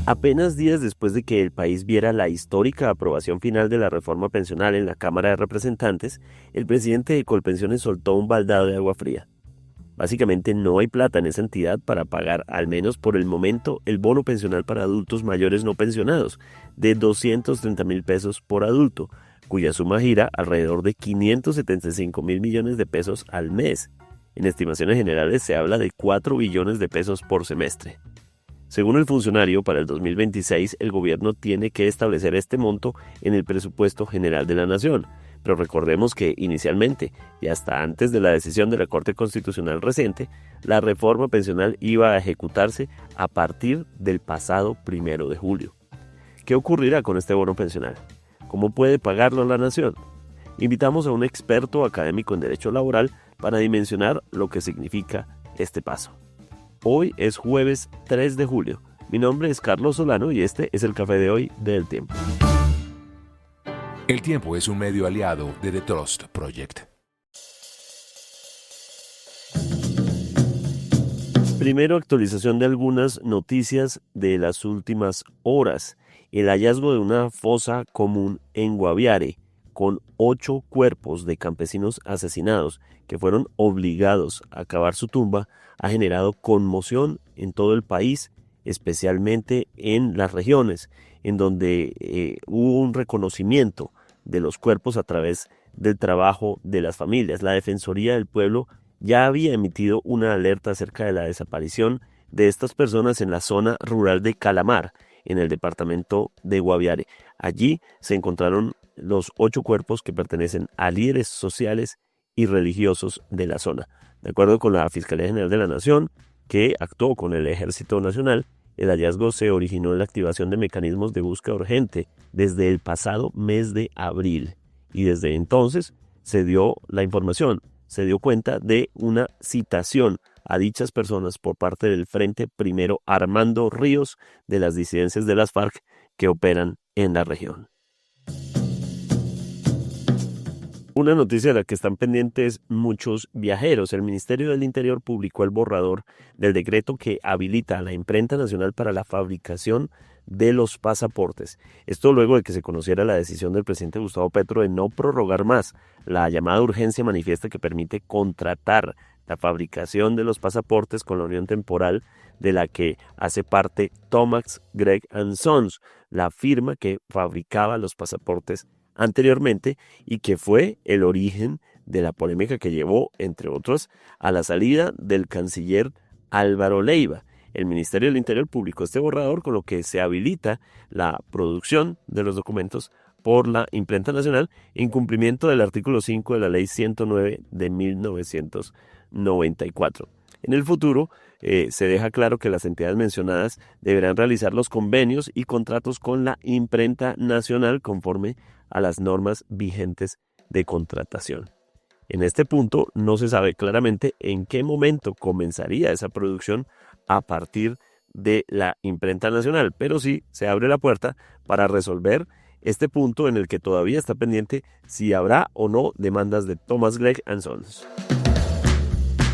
Apenas días después de que el país viera la histórica aprobación final de la reforma pensional en la Cámara de Representantes, el presidente de Colpensiones soltó un baldado de agua fría. Básicamente no hay plata en esa entidad para pagar, al menos por el momento, el bono pensional para adultos mayores no pensionados, de 230.000 pesos por adulto, cuya suma gira alrededor de 575.000 millones de pesos al mes. En estimaciones generales se habla de 4 billones de pesos por semestre. Según el funcionario, para el 2026 el gobierno tiene que establecer este monto en el presupuesto general de la nación. Pero recordemos que inicialmente, y hasta antes de la decisión de la Corte Constitucional reciente, la reforma pensional iba a ejecutarse a partir del pasado 1 de julio. ¿Qué ocurrirá con este bono pensional? ¿Cómo puede pagarlo la nación? Invitamos a un experto académico en derecho laboral para dimensionar lo que significa este paso. Hoy es jueves 3 de julio. Mi nombre es Carlos Solano y este es el café de hoy de El Tiempo. El Tiempo es un medio aliado de The Trust Project. Primero, actualización de algunas noticias de las últimas horas. El hallazgo de una fosa común en Guaviare, con 8 cuerpos de campesinos asesinados que fueron obligados a cavar su tumba, ha generado conmoción en todo el país, especialmente en las regiones en donde hubo un reconocimiento de los cuerpos a través del trabajo de las familias. La Defensoría del Pueblo ya había emitido una alerta acerca de la desaparición de estas personas en la zona rural de Calamar, en el departamento de Guaviare. Allí se encontraron los 8 cuerpos que pertenecen a líderes sociales y religiosos de la zona. De acuerdo con la Fiscalía General de la Nación, que actuó con el Ejército Nacional, el hallazgo se originó en la activación de mecanismos de búsqueda urgente desde el pasado mes de abril. Y desde entonces se dio la información, se dio cuenta de una citación a dichas personas por parte del Frente Primero Armando Ríos de las disidencias de las FARC que operan en la región. Una noticia de la que están pendientes muchos viajeros. El Ministerio del Interior publicó el borrador del decreto que habilita a la Imprenta Nacional para la fabricación de los pasaportes. Esto luego de que se conociera la decisión del presidente Gustavo Petro de no prorrogar más la llamada urgencia manifiesta que permite contratar la fabricación de los pasaportes con la unión temporal de la que hace parte Thomas Gregg Sons, la firma que fabricaba los pasaportes anteriormente y que fue el origen de la polémica que llevó, entre otros, a la salida del canciller Álvaro Leiva. El Ministerio del Interior publicó este borrador con lo que se habilita la producción de los documentos por la Imprenta Nacional en cumplimiento del artículo 5 de la Ley 109 de 1994. En el futuro, se deja claro que las entidades mencionadas deberán realizar los convenios y contratos con la Imprenta Nacional conforme a las normas vigentes de contratación. En este punto no se sabe claramente en qué momento comenzaría esa producción a partir de la Imprenta Nacional, pero sí se abre la puerta para resolver este punto en el que todavía está pendiente si habrá o no demandas de Thomas Gregg Sons.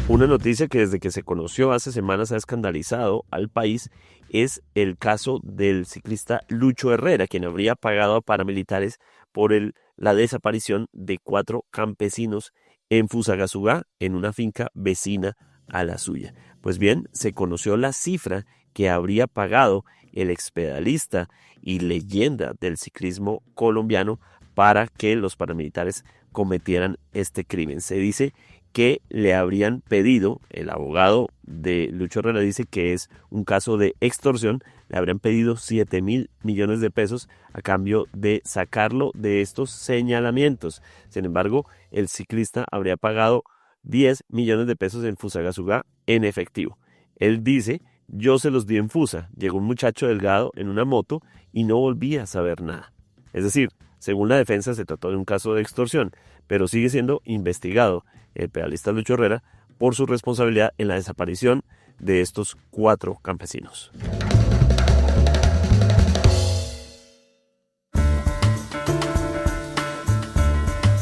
Una noticia que desde que se conoció hace semanas ha escandalizado al país es el caso del ciclista Lucho Herrera, quien habría pagado a paramilitares por la desaparición de 4 campesinos en Fusagasugá, en una finca vecina a la suya. Pues bien, se conoció la cifra que habría pagado el expedalista y leyenda del ciclismo colombiano para que los paramilitares cometieran este crimen. Se dice que le habrían pedido, el abogado de Lucho Herrera dice que es un caso de extorsión, le habrían pedido 7.000 millones de pesos a cambio de sacarlo de estos señalamientos. Sin embargo, el ciclista habría pagado 10 millones de pesos en Fusagasugá en efectivo. Él dice, yo se los di en Fusa, llegó un muchacho delgado en una moto y no volví a saber nada. Es decir, según la defensa se trató de un caso de extorsión, pero sigue siendo investigado el pedalista Lucho Herrera por su responsabilidad en la desaparición de estos 4 campesinos.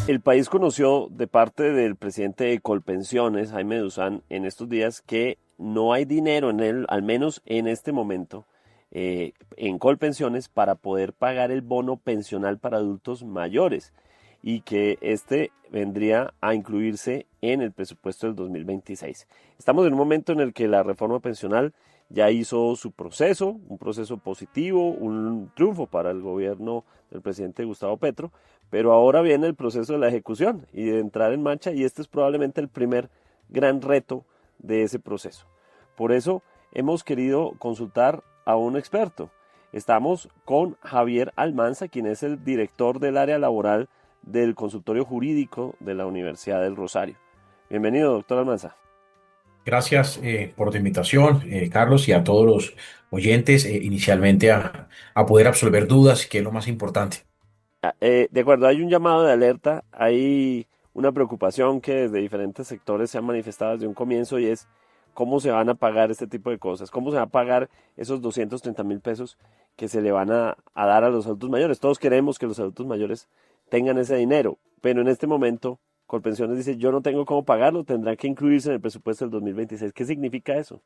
El país conoció de parte del presidente de Colpensiones, Jaime Duzán, en estos días que no hay dinero en él, al menos en este momento, en Colpensiones para poder pagar el bono pensional para adultos mayores y que este vendría a incluirse en el presupuesto del 2026. Estamos en un momento en el que la reforma pensional ya hizo su proceso, un proceso positivo, un triunfo para el gobierno del presidente Gustavo Petro, pero ahora viene el proceso de la ejecución y de entrar en marcha y este es probablemente el primer gran reto de ese proceso. Por eso hemos querido consultar a un experto. Estamos con Javier Almanza, quien es el director del área laboral del consultorio jurídico de la Universidad del Rosario. Bienvenido, doctor Almanza. Gracias por tu invitación, Carlos, y a todos los oyentes, inicialmente a poder absolver dudas, que es lo más importante. De acuerdo, hay un llamado de alerta, hay una preocupación que desde diferentes sectores se ha manifestado desde un comienzo y es cómo se van a pagar este tipo de cosas, cómo se va a pagar esos 230.000 pesos que se le van a dar a los adultos mayores. Todos queremos que los adultos mayores tengan ese dinero, pero en este momento Colpensiones dice yo no tengo cómo pagarlo, tendrá que incluirse en el presupuesto del 2026. ¿Qué significa eso?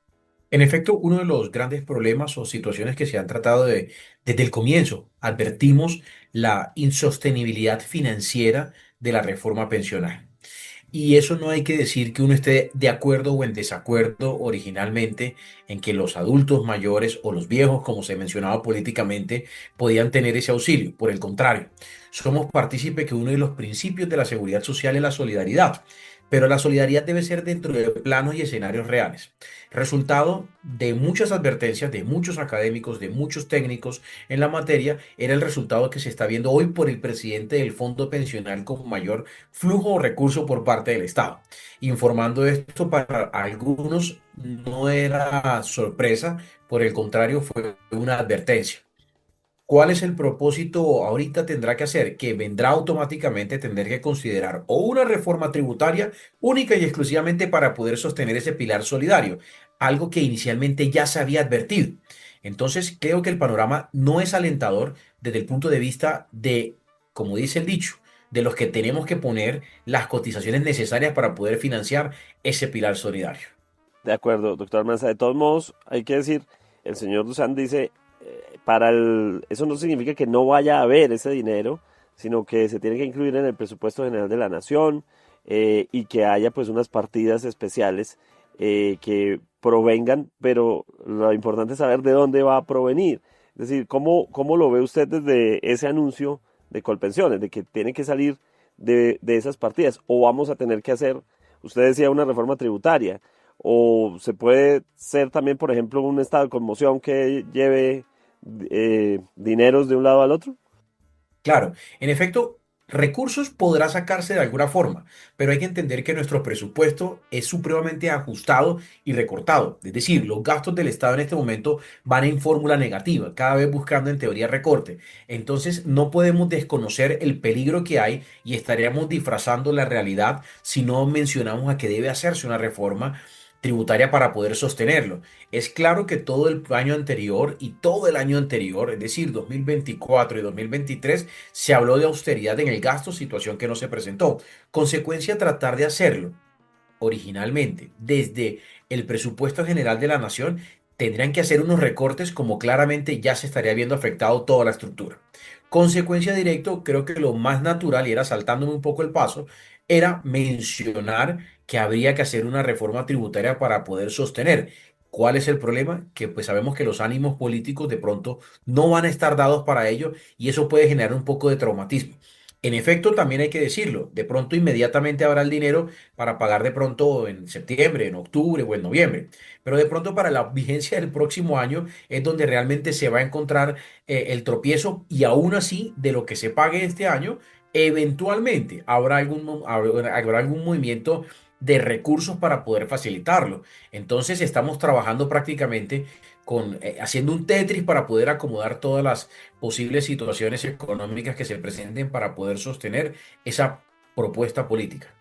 En efecto, uno de los grandes problemas o situaciones que se han tratado desde el comienzo, advertimos la insostenibilidad financiera de la reforma pensional. Y eso no hay que decir que uno esté de acuerdo o en desacuerdo originalmente en que los adultos mayores o los viejos, como se mencionaba políticamente, podían tener ese auxilio. Por el contrario, somos partícipes que uno de los principios de la seguridad social es la solidaridad. Pero la solidaridad debe ser dentro de planos y escenarios reales. Resultado de muchas advertencias de muchos académicos, de muchos técnicos en la materia, era el resultado que se está viendo hoy por el presidente del Fondo Pensional con mayor flujo o recurso por parte del Estado. Informando esto para algunos no era sorpresa, por el contrario fue una advertencia. ¿Cuál es el propósito ahorita tendrá que hacer? Que vendrá automáticamente tener que considerar o una reforma tributaria única y exclusivamente para poder sostener ese pilar solidario, algo que inicialmente ya se había advertido. Entonces, creo que el panorama no es alentador desde el punto de vista de, como dice el dicho, de los que tenemos que poner las cotizaciones necesarias para poder financiar ese pilar solidario. De acuerdo, doctor Almanza. De todos modos, hay que decir, el señor Dusan dice, eso no significa que no vaya a haber ese dinero, sino que se tiene que incluir en el presupuesto general de la nación y que haya pues unas partidas especiales que provengan, pero lo importante es saber de dónde va a provenir. Es decir, ¿cómo lo ve usted desde ese anuncio de Colpensiones, de que tiene que salir de esas partidas? ¿O vamos a tener que hacer, usted decía, una reforma tributaria? ¿O se puede ser también, por ejemplo, un estado de conmoción que lleve dineros de un lado al otro? Claro, en efecto, recursos podrá sacarse de alguna forma, pero hay que entender que nuestro presupuesto es supremamente ajustado y recortado. Es decir, los gastos del Estado en este momento van en fórmula negativa, cada vez buscando en teoría recorte. Entonces, no podemos desconocer el peligro que hay y estaríamos disfrazando la realidad si no mencionamos a que debe hacerse una reforma tributaria para poder sostenerlo. Es claro que todo el año anterior y todo el año anterior, es decir, 2024 y 2023, se habló de austeridad en el gasto, situación que no se presentó. Consecuencia, tratar de hacerlo originalmente desde el presupuesto general de la nación, tendrían que hacer unos recortes como claramente ya se estaría viendo afectado toda la estructura. Consecuencia directa, creo que lo más natural, y era saltándome un poco el paso, era mencionar que habría que hacer una reforma tributaria para poder sostener. ¿Cuál es el problema? Que pues sabemos que los ánimos políticos de pronto no van a estar dados para ello y eso puede generar un poco de traumatismo. En efecto, también hay que decirlo, de pronto inmediatamente habrá el dinero para pagar de pronto en septiembre, en octubre o en noviembre, pero de pronto para la vigencia del próximo año es donde realmente se va a encontrar el tropiezo y aún así de lo que se pague este año, eventualmente habrá algún movimiento de recursos para poder facilitarlo. Entonces estamos trabajando prácticamente haciendo un Tetris para poder acomodar todas las posibles situaciones económicas que se presenten para poder sostener esa propuesta política.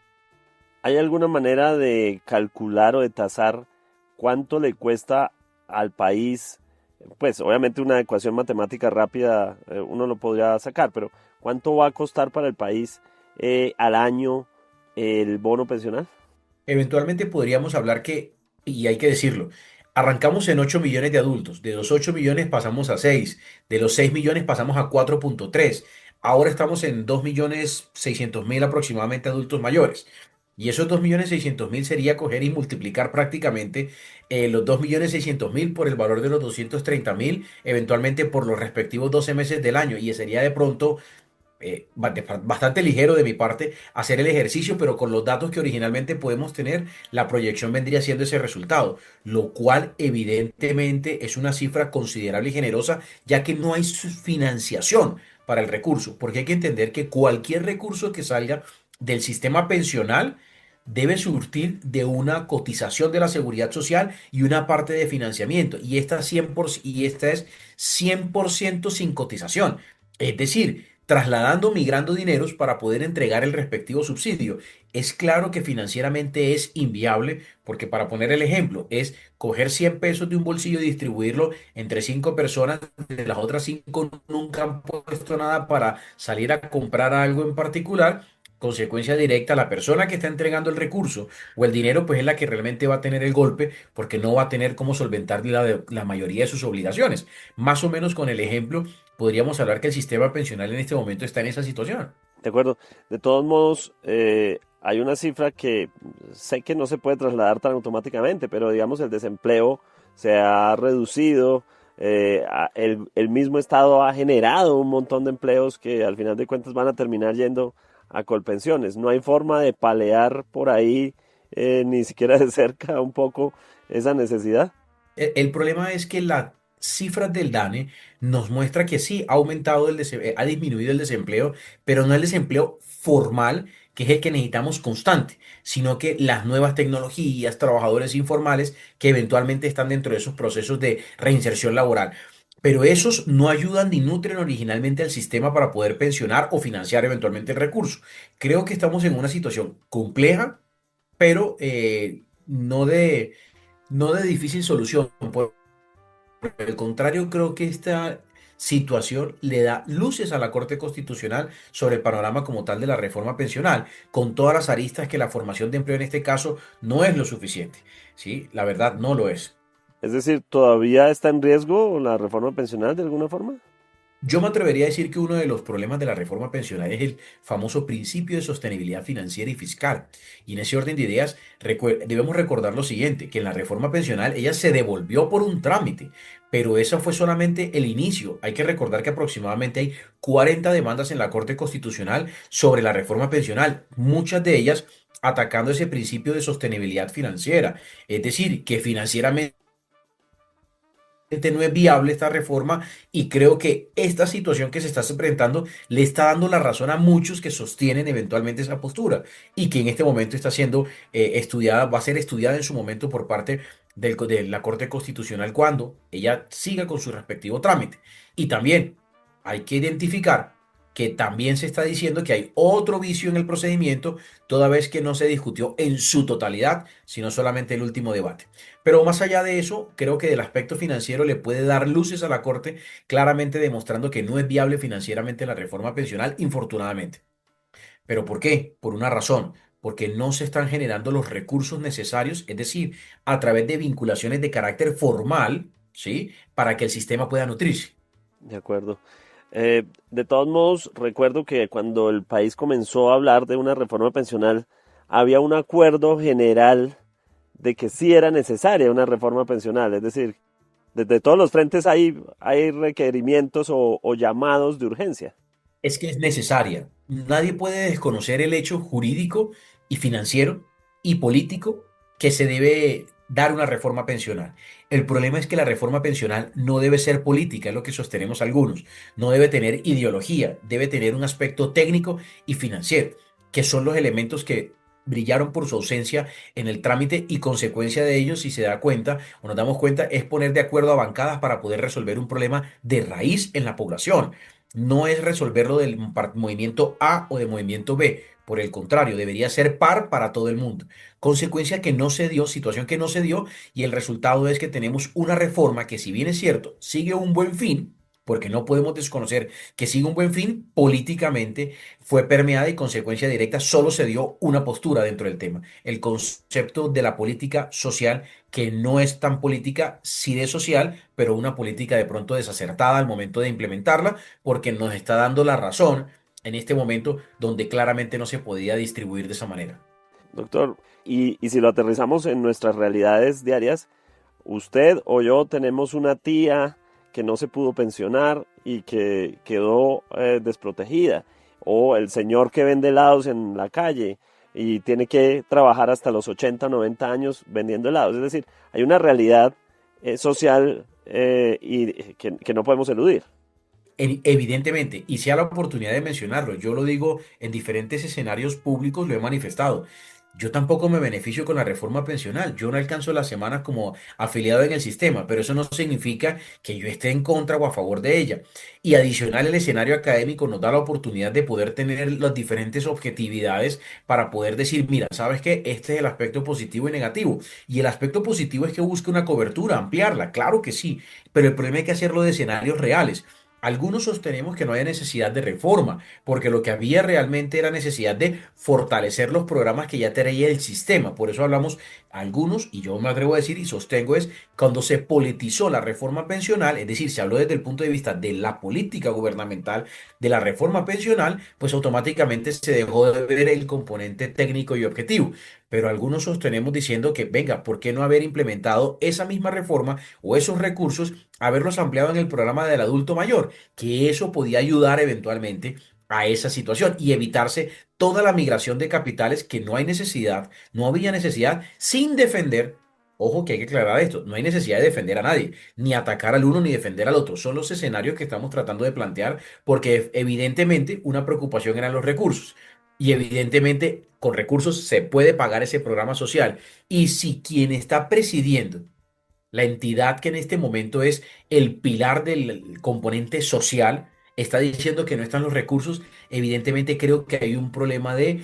¿Hay alguna manera de calcular o de tasar cuánto le cuesta al país? Pues obviamente una ecuación matemática rápida uno lo podría sacar, pero ¿cuánto va a costar para el país al año el bono pensional? Eventualmente podríamos hablar que, y hay que decirlo, Arrancamos en 8 millones de adultos, de los 8 millones pasamos a 6, de los 6 millones pasamos a 4,3. Ahora estamos en 2.600.000 aproximadamente adultos mayores. Y esos 2.600.000 sería coger y multiplicar prácticamente los 2.600.000 por el valor de los 230.000, eventualmente por los respectivos 12 meses del año. Y sería de pronto bastante ligero de mi parte hacer el ejercicio, pero con los datos que originalmente podemos tener, la proyección vendría siendo ese resultado, lo cual evidentemente es una cifra considerable y generosa, ya que no hay financiación para el recurso, porque hay que entender que cualquier recurso que salga del sistema pensional debe surtir de una cotización de la seguridad social y una parte de financiamiento, y esta, 100%, y esta es 100% sin cotización. Es decir, trasladando, migrando dineros para poder entregar el respectivo subsidio. Es claro que financieramente es inviable, porque para poner el ejemplo, es coger 100 pesos de un bolsillo y distribuirlo entre 5 personas, de las otras 5 nunca han puesto nada para salir a comprar algo en particular. Consecuencia directa, la persona que está entregando el recurso o el dinero, pues es la que realmente va a tener el golpe, porque no va a tener cómo solventar la mayoría de sus obligaciones. Más o menos con el ejemplo podríamos hablar que el sistema pensional en este momento está en esa situación. De acuerdo. De todos modos, hay una cifra que sé que no se puede trasladar tan automáticamente, pero digamos el desempleo se ha reducido, el mismo Estado ha generado un montón de empleos que al final de cuentas van a terminar yendo a Colpensiones. No hay forma de palear por ahí, ni siquiera de cerca un poco esa necesidad. El problema es que las cifras del DANE nos muestra que sí, ha aumentado ha disminuido el desempleo, pero no el desempleo formal, que es el que necesitamos constante, sino que las nuevas tecnologías, trabajadores informales que eventualmente están dentro de esos procesos de reinserción laboral. Pero esos no ayudan ni nutren originalmente al sistema para poder pensionar o financiar eventualmente el recurso. Creo que estamos en una situación compleja, pero no de difícil solución. Por el contrario, creo que esta situación le da luces a la Corte Constitucional sobre el panorama como tal de la reforma pensional, con todas las aristas que la formación de empleo en este caso no es lo suficiente. Sí, la verdad no lo es. Es decir, ¿todavía está en riesgo la reforma pensional de alguna forma? Yo me atrevería a decir que uno de los problemas de la reforma pensional es el famoso principio de sostenibilidad financiera y fiscal. Y en ese orden de ideas, debemos recordar lo siguiente, que en la reforma pensional ella se devolvió por un trámite, pero eso fue solamente el inicio. Hay que recordar que aproximadamente hay 40 demandas en la Corte Constitucional sobre la reforma pensional, muchas de ellas atacando ese principio de sostenibilidad financiera. Es decir, que financieramente no es viable esta reforma, y creo que esta situación que se está presentando le está dando la razón a muchos que sostienen eventualmente esa postura y que en este momento está siendo estudiada, va a ser estudiada en su momento por parte de la Corte Constitucional cuando ella siga con su respectivo trámite. Y también hay que identificar que también se está diciendo que hay otro vicio en el procedimiento, toda vez que no se discutió en su totalidad, sino solamente el último debate. Pero más allá de eso, creo que del aspecto financiero le puede dar luces a la Corte, claramente demostrando que no es viable financieramente la reforma pensional, infortunadamente. ¿Pero por qué? Por una razón, porque no se están generando los recursos necesarios, es decir, a través de vinculaciones de carácter formal, ¿sí? Para que el sistema pueda nutrirse. De acuerdo. De todos modos, recuerdo que cuando el país comenzó a hablar de una reforma pensional, había un acuerdo general de que sí era necesaria una reforma pensional. Es decir, desde todos los frentes hay requerimientos o llamados de urgencia. Es que es necesaria. Nadie puede desconocer el hecho jurídico y financiero y político que se debe dar una reforma pensional. El problema es que la reforma pensional no debe ser política, es lo que sostenemos algunos. No debe tener ideología, debe tener un aspecto técnico y financiero, que son los elementos que brillaron por su ausencia en el trámite, y consecuencia de ello, si se da cuenta o nos damos cuenta, es poner de acuerdo a bancadas para poder resolver un problema de raíz en la población. No es resolverlo del movimiento A o del movimiento B. Por el contrario, debería ser par para todo el mundo. Consecuencia que no se dio, situación que no se dio, y el resultado es que tenemos una reforma que, si bien es cierto, sigue un buen fin, porque no podemos desconocer que sigue un buen fin, políticamente fue permeada y consecuencia directa, solo se dio una postura dentro del tema, el concepto de la política social, que no es tan política, sí de social, pero una política de pronto desacertada al momento de implementarla, porque nos está dando la razón en este momento donde claramente no se podía distribuir de esa manera. Doctor, y si lo aterrizamos en nuestras realidades diarias, usted o yo tenemos una tía que no se pudo pensionar y que quedó desprotegida, o el señor que vende helados en la calle y tiene que trabajar hasta los 80, 90 años vendiendo helados. Es decir, hay una realidad social que no podemos eludir. Evidentemente, y sea la oportunidad de mencionarlo, yo lo digo en diferentes escenarios públicos, lo he manifestado. Yo tampoco me beneficio con la reforma pensional. Yo no alcanzo las semanas como afiliado en el sistema, pero eso no significa que yo esté en contra o a favor de ella. Y adicional, el escenario académico nos da la oportunidad de poder tener las diferentes objetividades para poder decir, mira, ¿sabes qué? Este es el aspecto positivo y negativo. Y el aspecto positivo es que busque una cobertura, ampliarla, claro que sí, pero el problema es que hacerlo de escenarios reales. Algunos sostenemos que no hay necesidad de reforma, porque lo que había realmente era necesidad de fortalecer los programas que ya traía el sistema. Por eso hablamos algunos, y yo me atrevo a decir y sostengo, es cuando se politizó la reforma pensional, es decir, se habló desde el punto de vista de la política gubernamental de la reforma pensional, pues automáticamente se dejó de ver el componente técnico y objetivo. Pero algunos sostenemos diciendo que, venga, ¿por qué no haber implementado esa misma reforma o esos recursos, haberlos ampliado en el programa del adulto mayor? Que eso podía ayudar eventualmente a esa situación y evitarse toda la migración de capitales que no hay necesidad, no había necesidad, sin defender. Ojo que hay que aclarar esto, no hay necesidad de defender a nadie, ni atacar al uno ni defender al otro. Son los escenarios que estamos tratando de plantear porque evidentemente una preocupación eran los recursos y evidentemente con recursos se puede pagar ese programa social. Y si quien está presidiendo la entidad que en este momento es el pilar del componente social, está diciendo que no están los recursos, evidentemente creo que hay un problema de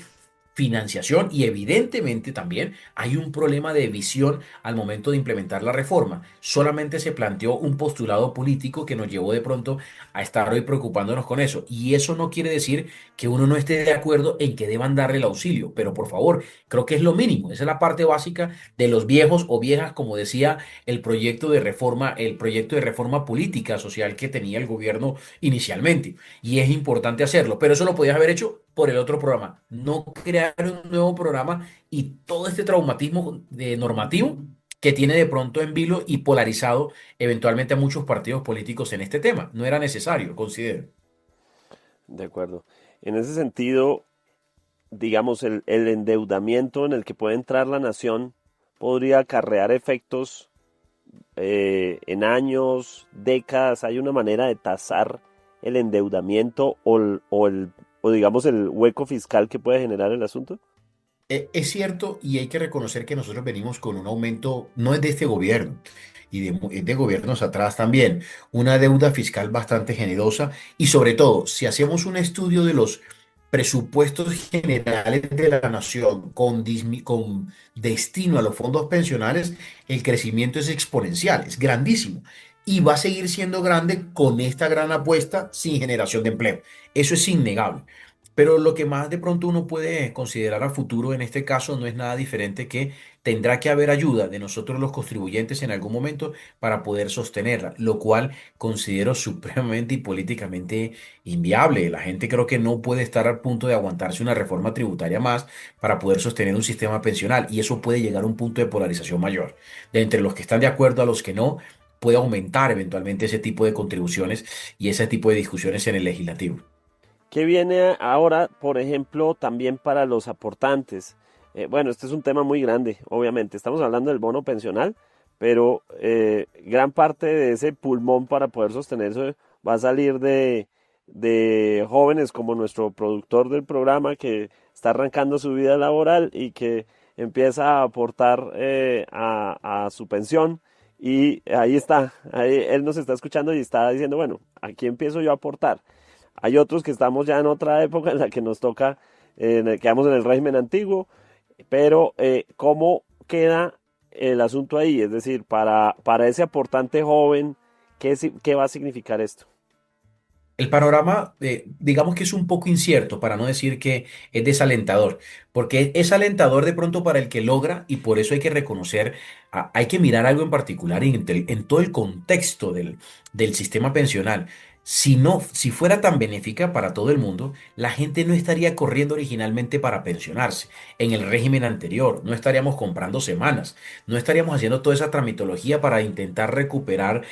financiación y evidentemente también hay un problema de visión al momento de implementar la reforma. Solamente se planteó un postulado político que nos llevó de pronto a estar hoy preocupándonos con eso. Y eso no quiere decir que uno no esté de acuerdo en que deban darle el auxilio, pero por favor, creo que es lo mínimo. Esa es la parte básica de los viejos o viejas, como decía el proyecto de reforma política social que tenía el gobierno inicialmente. Y es importante hacerlo, pero eso lo podías haber hecho por el otro programa. No crear un nuevo programa y todo este traumatismo normativo que tiene de pronto en vilo y polarizado eventualmente a muchos partidos políticos en este tema. No era necesario, considero. De acuerdo. En ese sentido, digamos, el endeudamiento en el que puede entrar la nación podría acarrear efectos en años, décadas. Hay una manera de tasar el endeudamiento o digamos el hueco fiscal que puede generar el asunto. Es cierto y hay que reconocer que nosotros venimos con un aumento, no es de este gobierno, es de gobiernos atrás también, una deuda fiscal bastante generosa y sobre todo, si hacemos un estudio de los presupuestos generales de la nación con destino a los fondos pensionales, el crecimiento es exponencial, es grandísimo y va a seguir siendo grande con esta gran apuesta sin generación de empleo. Eso es innegable. Pero lo que más de pronto uno puede considerar a futuro en este caso no es nada diferente que tendrá que haber ayuda de nosotros los contribuyentes en algún momento para poder sostenerla, lo cual considero supremamente y políticamente inviable. La gente creo que no puede estar al punto de aguantarse una reforma tributaria más para poder sostener un sistema pensional y eso puede llegar a un punto de polarización mayor. De entre los que están de acuerdo a los que no, puede aumentar eventualmente ese tipo de contribuciones y ese tipo de discusiones en el legislativo. ¿Qué viene ahora, por ejemplo, también para los aportantes? Bueno, este es un tema muy grande, obviamente. Estamos hablando del bono pensional, pero gran parte de ese pulmón para poder sostenerse va a salir de jóvenes como nuestro productor del programa que está arrancando su vida laboral y que empieza a aportar a su pensión. Y ahí está, ahí él nos está escuchando y está diciendo, bueno, aquí empiezo yo a aportar. Hay otros que estamos ya en otra época en la que nos toca, quedamos en el régimen antiguo, pero ¿cómo queda el asunto ahí? Es decir, para ese aportante joven, ¿qué va a significar esto? El panorama, digamos que es un poco incierto, para no decir que es desalentador, porque es alentador de pronto para el que logra y por eso hay que reconocer, hay que mirar algo en particular en todo el contexto del sistema pensional. Si no, si fuera tan benéfica para todo el mundo, la gente no estaría corriendo originalmente para pensionarse en el régimen anterior, no estaríamos comprando semanas, no estaríamos haciendo toda esa tramitología para intentar recuperar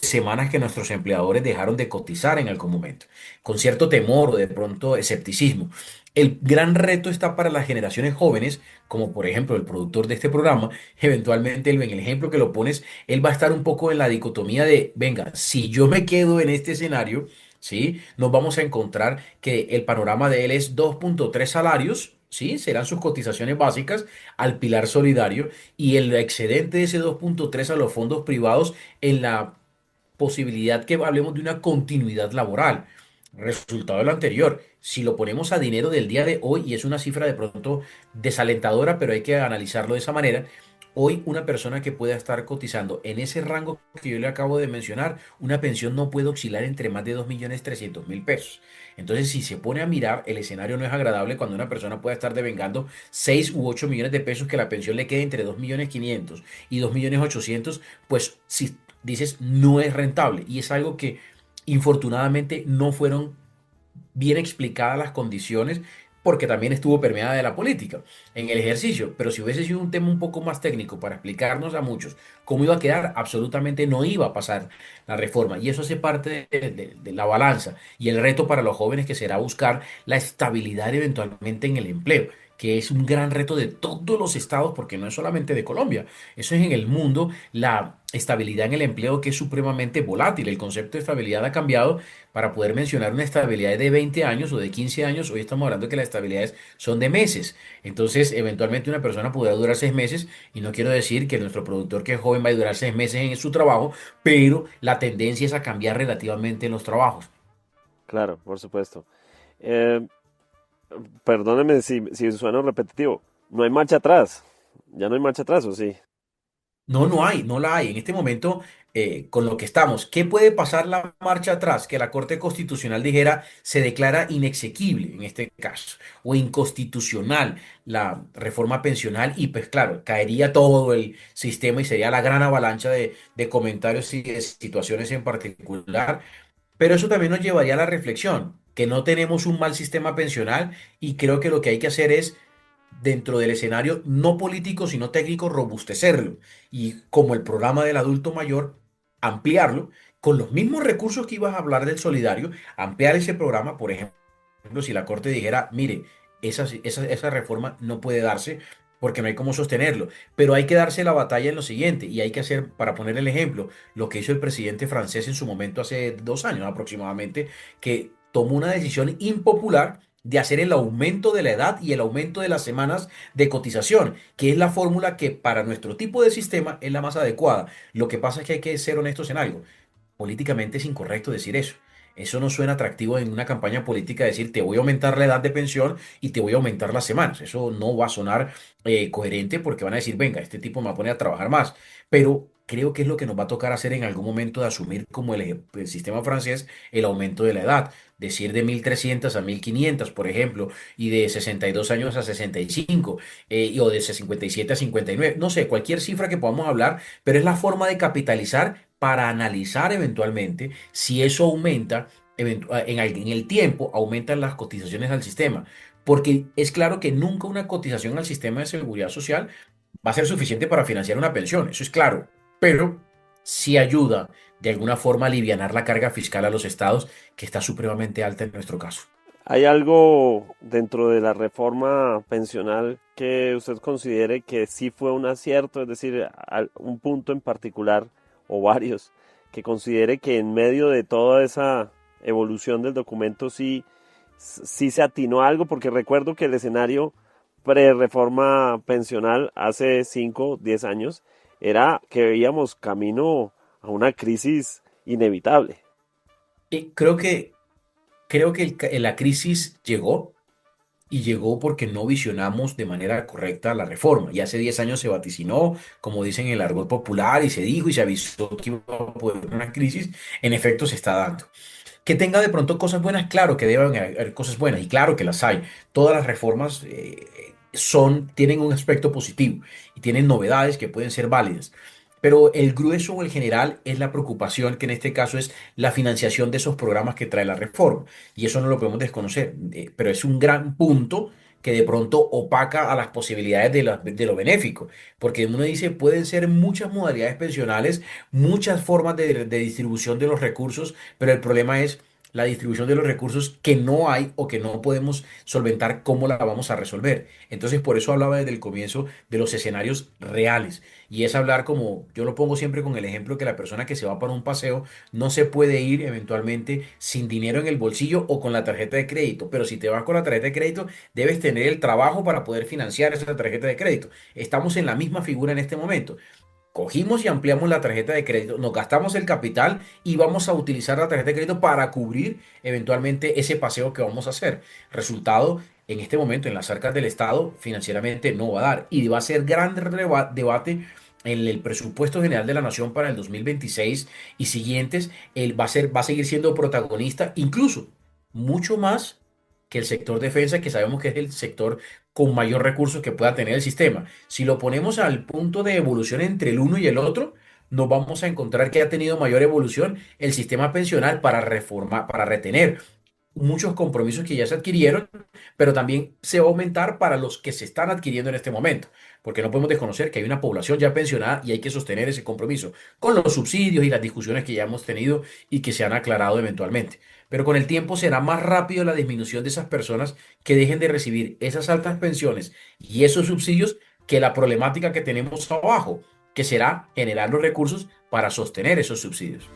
semanas que nuestros empleadores dejaron de cotizar en algún momento, con cierto temor o de pronto escepticismo. El gran reto está para las generaciones jóvenes, como por ejemplo el productor de este programa, eventualmente en el ejemplo que lo pones, él va a estar un poco en la dicotomía de, venga, si yo me quedo en este escenario, ¿sí? Nos vamos a encontrar que el panorama de él es 2,3 salarios. Sí, serán sus cotizaciones básicas al pilar solidario y el excedente de ese 2,3 a los fondos privados en la posibilidad que hablemos de una continuidad laboral. Resultado de lo anterior, si lo ponemos a dinero del día de hoy, y es una cifra de pronto desalentadora, pero hay que analizarlo de esa manera, hoy una persona que pueda estar cotizando en ese rango que yo le acabo de mencionar, una pensión no puede oscilar entre más de 2.300.000 pesos. Entonces, si se pone a mirar, el escenario no es agradable cuando una persona puede estar devengando 6 u 8 millones de pesos, que la pensión le quede entre 2.500.000 y 2.800.000, pues si dices, no es rentable. Y es algo que infortunadamente no fueron bien explicadas las condiciones, porque también estuvo permeada de la política en el ejercicio. Pero si hubiese sido un tema un poco más técnico para explicarnos a muchos cómo iba a quedar, absolutamente no iba a pasar la reforma. Y eso hace parte de la balanza. Y el reto para los jóvenes, que será buscar la estabilidad eventualmente en el empleo, que es un gran reto de todos los estados, porque no es solamente de Colombia, eso es en el mundo, la estabilidad en el empleo, que es supremamente volátil. El concepto de estabilidad ha cambiado. Para poder mencionar una estabilidad de 20 años o de 15 años, hoy estamos hablando que las estabilidades son de meses. Entonces, eventualmente una persona podrá durar 6 meses, y no quiero decir que nuestro productor que es joven va a durar 6 meses en su trabajo, pero la tendencia es a cambiar relativamente en los trabajos. Claro, por supuesto. Eh, Perdóneme si sueno repetitivo. No hay marcha atrás. Ya no hay marcha atrás, ¿o sí? No, no hay, no la hay. En este momento, con lo que estamos, ¿qué puede pasar la marcha atrás? Que la Corte Constitucional dijera se declara inexequible en este caso, o inconstitucional la reforma pensional, y pues claro, caería todo el sistema y sería la gran avalancha de comentarios y de situaciones en particular. Pero eso también nos llevaría a la reflexión, que no tenemos un mal sistema pensional, y creo que lo que hay que hacer es, dentro del escenario no político, sino técnico, robustecerlo. Y como el programa del adulto mayor, ampliarlo con los mismos recursos que ibas a hablar del solidario, ampliar ese programa. Por ejemplo, si la Corte dijera, mire, esa reforma no puede darse porque no hay cómo sostenerlo, pero hay que darse la batalla en lo siguiente, y hay que hacer, para poner el ejemplo, lo que hizo el presidente francés en su momento hace 2 años aproximadamente, que tomó una decisión impopular de hacer el aumento de la edad y el aumento de las semanas de cotización, que es la fórmula que para nuestro tipo de sistema es la más adecuada. Lo que pasa es que hay que ser honestos en algo. Políticamente es incorrecto decir eso. Eso no suena atractivo en una campaña política, decir te voy a aumentar la edad de pensión y te voy a aumentar las semanas. Eso no va a sonar coherente, porque van a decir, venga, este tipo me va a poner a trabajar más. Pero creo que es lo que nos va a tocar hacer en algún momento, de asumir como el sistema francés el aumento de la edad. Decir de 1.300 a 1.500, por ejemplo, y de 62 años a 65, o de 57 a 59. No sé, cualquier cifra que podamos hablar, pero es la forma de capitalizar para analizar eventualmente si eso aumenta, en el tiempo, aumentan las cotizaciones al sistema. Porque es claro que nunca una cotización al sistema de seguridad social va a ser suficiente para financiar una pensión, eso es claro, pero sí ayuda de alguna forma a alivianar la carga fiscal a los estados, que está supremamente alta en nuestro caso. ¿Hay algo dentro de la reforma pensional que usted considere que sí fue un acierto? Es decir, un punto en particular o varios que considere que en medio de toda esa evolución del documento sí se atinó a algo, porque recuerdo que el escenario pre-reforma pensional hace 5, 10 años era que veíamos camino a una crisis inevitable. Y creo que la crisis llegó, y llegó porque no visionamos de manera correcta la reforma. Y hace 10 años se vaticinó, como dicen en el argot popular, y se dijo y se avisó que iba a poder haber una crisis. En efecto, se está dando. Que tenga de pronto cosas buenas, claro que deben haber cosas buenas y claro que las hay. Todas las reformas tienen un aspecto positivo y tienen novedades que pueden ser válidas. Pero el grueso o el general es la preocupación que en este caso es la financiación de esos programas que trae la reforma. Y eso no lo podemos desconocer, pero es un gran punto que de pronto opaca a las posibilidades de lo benéfico. Porque uno dice, pueden ser muchas modalidades pensionales, muchas formas de distribución de los recursos, pero el problema es la distribución de los recursos que no hay o que no podemos solventar, cómo la vamos a resolver. Entonces, por eso hablaba desde el comienzo de los escenarios reales. Y es hablar como, yo lo pongo siempre con el ejemplo que la persona que se va para un paseo no se puede ir eventualmente sin dinero en el bolsillo o con la tarjeta de crédito. Pero si te vas con la tarjeta de crédito, debes tener el trabajo para poder financiar esa tarjeta de crédito. Estamos en la misma figura en este momento. Cogimos y ampliamos la tarjeta de crédito, nos gastamos el capital y vamos a utilizar la tarjeta de crédito para cubrir eventualmente ese paseo que vamos a hacer. Resultado, en este momento en las arcas del Estado financieramente no va a dar y va a ser gran debate en el presupuesto general de la Nación para el 2026 y siguientes. Él va a seguir siendo protagonista, incluso mucho más que el sector defensa, que sabemos que es el sector con mayor recursos que pueda tener el sistema. Si lo ponemos al punto de evolución entre el uno y el otro, nos vamos a encontrar que ha tenido mayor evolución el sistema pensional para reformar, para retener muchos compromisos que ya se adquirieron, pero también se va a aumentar para los que se están adquiriendo en este momento, porque no podemos desconocer que hay una población ya pensionada y hay que sostener ese compromiso con los subsidios y las discusiones que ya hemos tenido y que se han aclarado eventualmente. Pero con el tiempo será más rápido la disminución de esas personas que dejen de recibir esas altas pensiones y esos subsidios que la problemática que tenemos abajo, que será generar los recursos para sostener esos subsidios.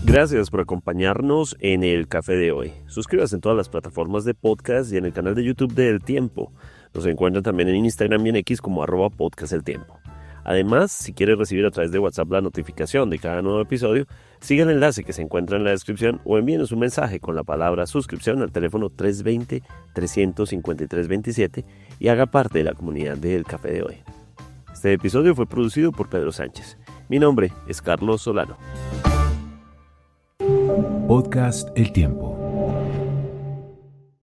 Gracias por acompañarnos en el café de hoy. Suscríbase en todas las plataformas de podcast y en el canal de YouTube de El Tiempo. Nos encuentran también en Instagram y en X como @podcasteltiempo. Además, si quiere recibir a través de WhatsApp la notificación de cada nuevo episodio, siga el enlace que se encuentra en la descripción o envíenos un mensaje con la palabra suscripción al teléfono 320-353-27 y haga parte de la comunidad del café de hoy. Este episodio fue producido por Pedro Sánchez. Mi nombre es Carlos Solano. Podcast El Tiempo.